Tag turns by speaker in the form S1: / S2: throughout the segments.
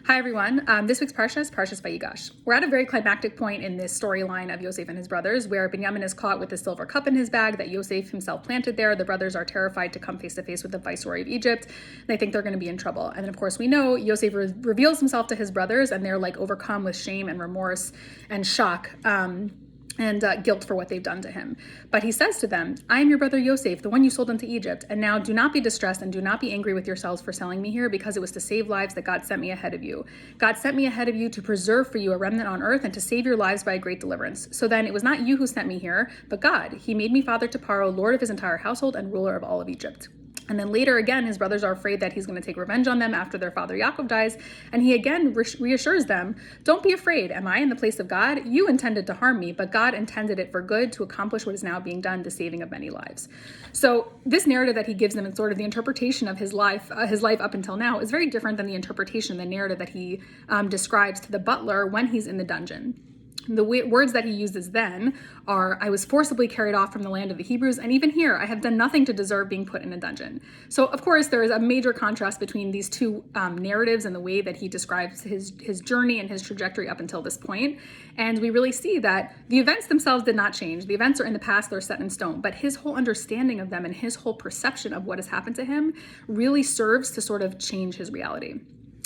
S1: Hi everyone. This week's Parsha is Parshas Vayigash. We're at a very climactic point in this storyline of Yosef and his brothers, where Binyamin is caught with a silver cup in his bag that Yosef himself planted there. The brothers are terrified to come face to face with the viceroy of Egypt. They think they're going to be in trouble. And then, of course, we know Yosef reveals himself to his brothers, and they're like overcome with shame and remorse and shock. And guilt for what they've done to him. But he says to them, I am your brother Yosef, the one you sold into Egypt. And now do not be distressed and do not be angry with yourselves for selling me here, because it was to save lives that God sent me ahead of you. God sent me ahead of you to preserve for you a remnant on earth and to save your lives by a great deliverance. So then it was not you who sent me here, but God. He made me father to Paro, lord of his entire household and ruler of all of Egypt. And then later again, his brothers are afraid that he's going to take revenge on them after their father Yaakov dies. And he again reassures them, don't be afraid. Am I in the place of God? You intended to harm me, but God intended it for good to accomplish what is now being done, the saving of many lives. So this narrative that he gives them and sort of the interpretation of his life up until now is very different than the interpretation, the narrative that he describes to the butler when he's in the dungeon. The words that he uses then are, I was forcibly carried off from the land of the Hebrews, and even here, I have done nothing to deserve being put in a dungeon. So, of course, there is a major contrast between these two narratives and the way that he describes his journey and his trajectory up until this point. And we really see that the events themselves did not change. The events are in the past, they're set in stone, but his whole understanding of them and his whole perception of what has happened to him really serves to sort of change his reality.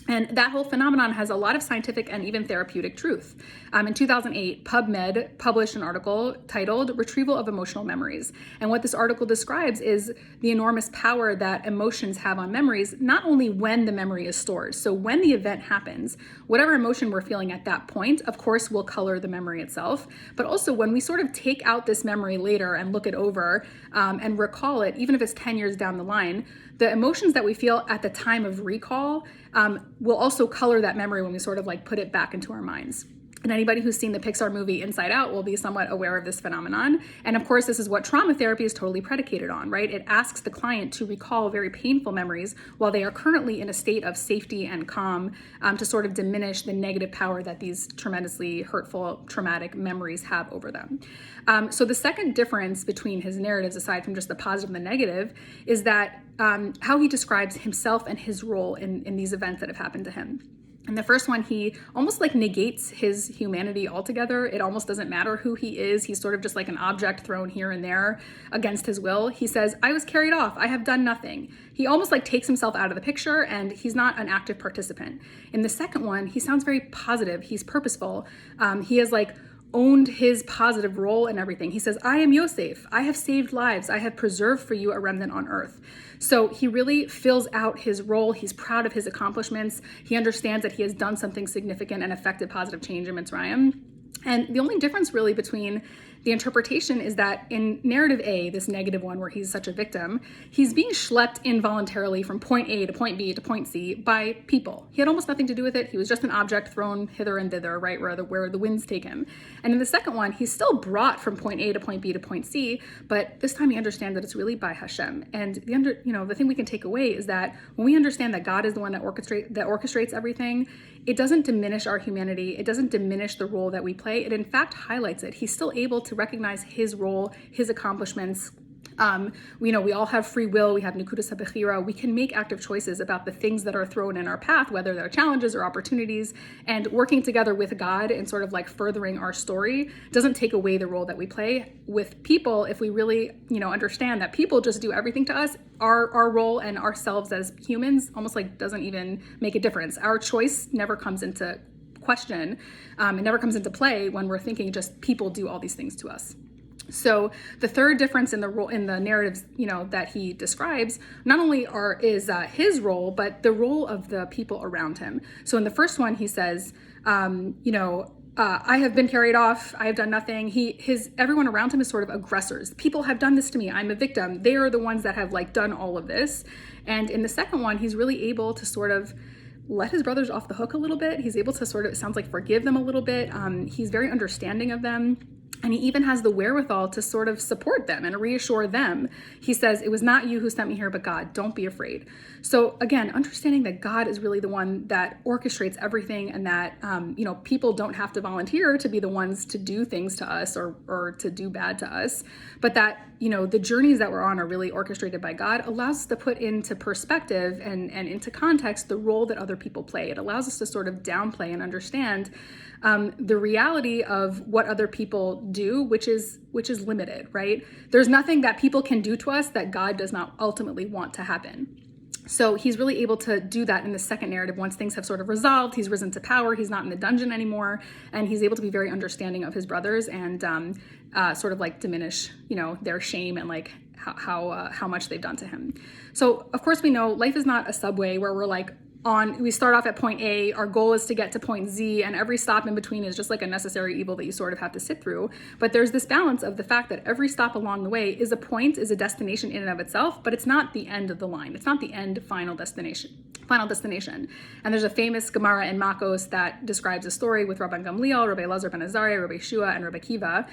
S1: And that whole phenomenon has a lot of scientific and even therapeutic truth. In 2008, PubMed published an article titled Retrieval of Emotional Memories. And what this article describes is the enormous power that emotions have on memories, not only when the memory is stored. So when the event happens, whatever emotion we're feeling at that point, of course, will color the memory itself. But also when we sort of take out this memory later and look it over and recall it, even if it's 10 years down the line, the emotions that we feel at the time of recall will also color that memory when we sort of like put it back into our minds. And anybody who's seen the Pixar movie Inside Out will be somewhat aware of this phenomenon. And of course, this is what trauma therapy is totally predicated on, right? It asks the client to recall very painful memories while they are currently in a state of safety and calm to sort of diminish the negative power that these tremendously hurtful, traumatic memories have over them. So the second difference between his narratives, aside from just the positive and the negative, is that how he describes himself and his role in these events that have happened to him. In the first one, he almost like negates his humanity altogether. It almost doesn't matter who he is. He's sort of just like an object thrown here and there against his will. He says, I was carried off. I have done nothing. He almost like takes himself out of the picture and he's not an active participant. In the second one, he sounds very positive. He's purposeful. He has like owned his positive role in everything. He says, I am Yosef. I have saved lives. I have preserved for you a remnant on earth. So he really fills out his role. He's proud of his accomplishments. He understands that he has done something significant and affected positive change in Mitzrayim. And the only difference really between the interpretation is that in narrative A, this negative one where he's such a victim, he's being schlepped involuntarily from point A to point B to point C by people. He had almost nothing to do with it. He was just an object thrown hither and thither, right, where the winds take him. And in the second one, he's still brought from point A to point B to point C, but this time he understands that it's really by Hashem. And the thing we can take away is that when we understand that God is the one that orchestrates everything, it doesn't diminish our humanity. It doesn't diminish the role that we play. It in fact highlights it. He's still able to recognize his role, his accomplishments. We all have free will. We have Nekudas HaBechira. We can make active choices about the things that are thrown in our path, whether they're challenges or opportunities, and working together with God and sort of like furthering our story doesn't take away the role that we play with people. If we really, understand that people just do everything to us, our role and ourselves as humans almost like doesn't even make a difference. Our choice never comes into question. It never comes into play when we're thinking just people do all these things to us. So the third difference in the role in the narratives, that he describes, not only is his role, but the role of the people around him. So in the first one, he says, I have been carried off. I have done nothing. Everyone around him is sort of aggressors. People have done this to me. I'm a victim. They are the ones that have like done all of this. And in the second one, he's really able to sort of let his brothers off the hook a little bit. He's able to sort of, it sounds like, forgive them a little bit. He's very understanding of them. And he even has the wherewithal to sort of support them and reassure them. He says, "It was not you who sent me here, but God. Don't be afraid." So again, understanding that God is really the one that orchestrates everything, and that people don't have to volunteer to be the ones to do things to us or to do bad to us, but that the journeys that we're on are really orchestrated by God, allows us to put into perspective and into context the role that other people play. It allows us to sort of downplay and understand the reality of what other people do, which is limited, right? There's nothing that people can do to us that God does not ultimately want to happen. So he's really able to do that in the second narrative. Once things have sort of resolved, he's risen to power, he's not in the dungeon anymore, and he's able to be very understanding of his brothers and sort of like diminish, their shame and like how much they've done to him. So of course we know life is not a subway where we're like we start off at point A, our goal is to get to point Z, and every stop in between is just like a necessary evil that you sort of have to sit through. But there's this balance of the fact that every stop along the way is a destination in and of itself, but it's not the end of the line. It's not the final destination. And there's a famous Gemara in Makos that describes a story with Rabban Gamliel, Rabbi Elazar ben Azariah, Rabbi Shua, and Rabbi Kiva.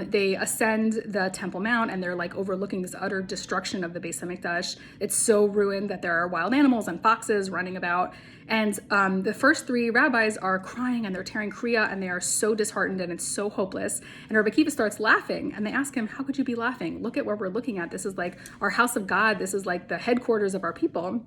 S1: They ascend the Temple Mount, and they're like overlooking this utter destruction of the Beis Hamikdash. It's so ruined that there are wild animals and foxes running about. And the first three rabbis are crying and they're tearing kriya and they are so disheartened and it's so hopeless. And Rabbi Kiva starts laughing and they ask him, "How could you be laughing? Look at what we're looking at. This is like our house of God. This is like the headquarters of our people."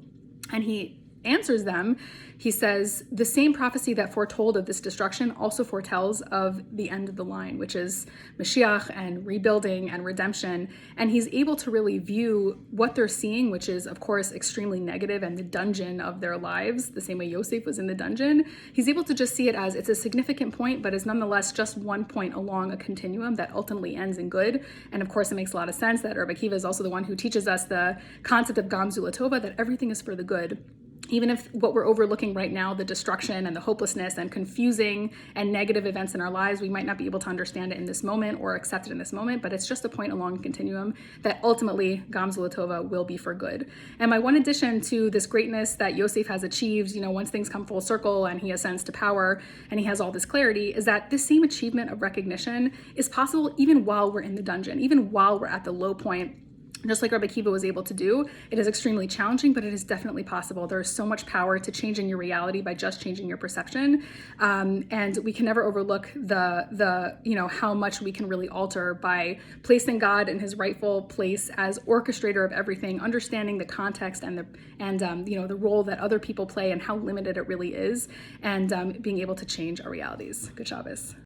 S1: And he answers them. He says, the same prophecy that foretold of this destruction also foretells of the end of the line, which is Mashiach and rebuilding and redemption. And he's able to really view what they're seeing, which is, of course, extremely negative and the dungeon of their lives, the same way Yosef was in the dungeon. He's able to just see it as it's a significant point, but is nonetheless just one point along a continuum that ultimately ends in good. And of course, it makes a lot of sense that Rabbi Kiva is also the one who teaches us the concept of Gam Zulatova, that everything is for the good. Even if what we're overlooking right now, the destruction and the hopelessness and confusing and negative events in our lives, we might not be able to understand it in this moment or accept it in this moment, but it's just a point along the continuum that ultimately Gam Zulatova will be for good. And my one addition to this greatness that Yosef has achieved, once things come full circle and he ascends to power and he has all this clarity, is that this same achievement of recognition is possible even while we're in the dungeon, even while we're at the low point. Just like Rabbi Kiva was able to do. It is extremely challenging, but it is definitely possible. There is so much power to changing your reality by just changing your perception. And we can never overlook the how much we can really alter by placing God in his rightful place as orchestrator of everything, understanding the context and the role that other people play and how limited it really is, and being able to change our realities. Good Shabbos.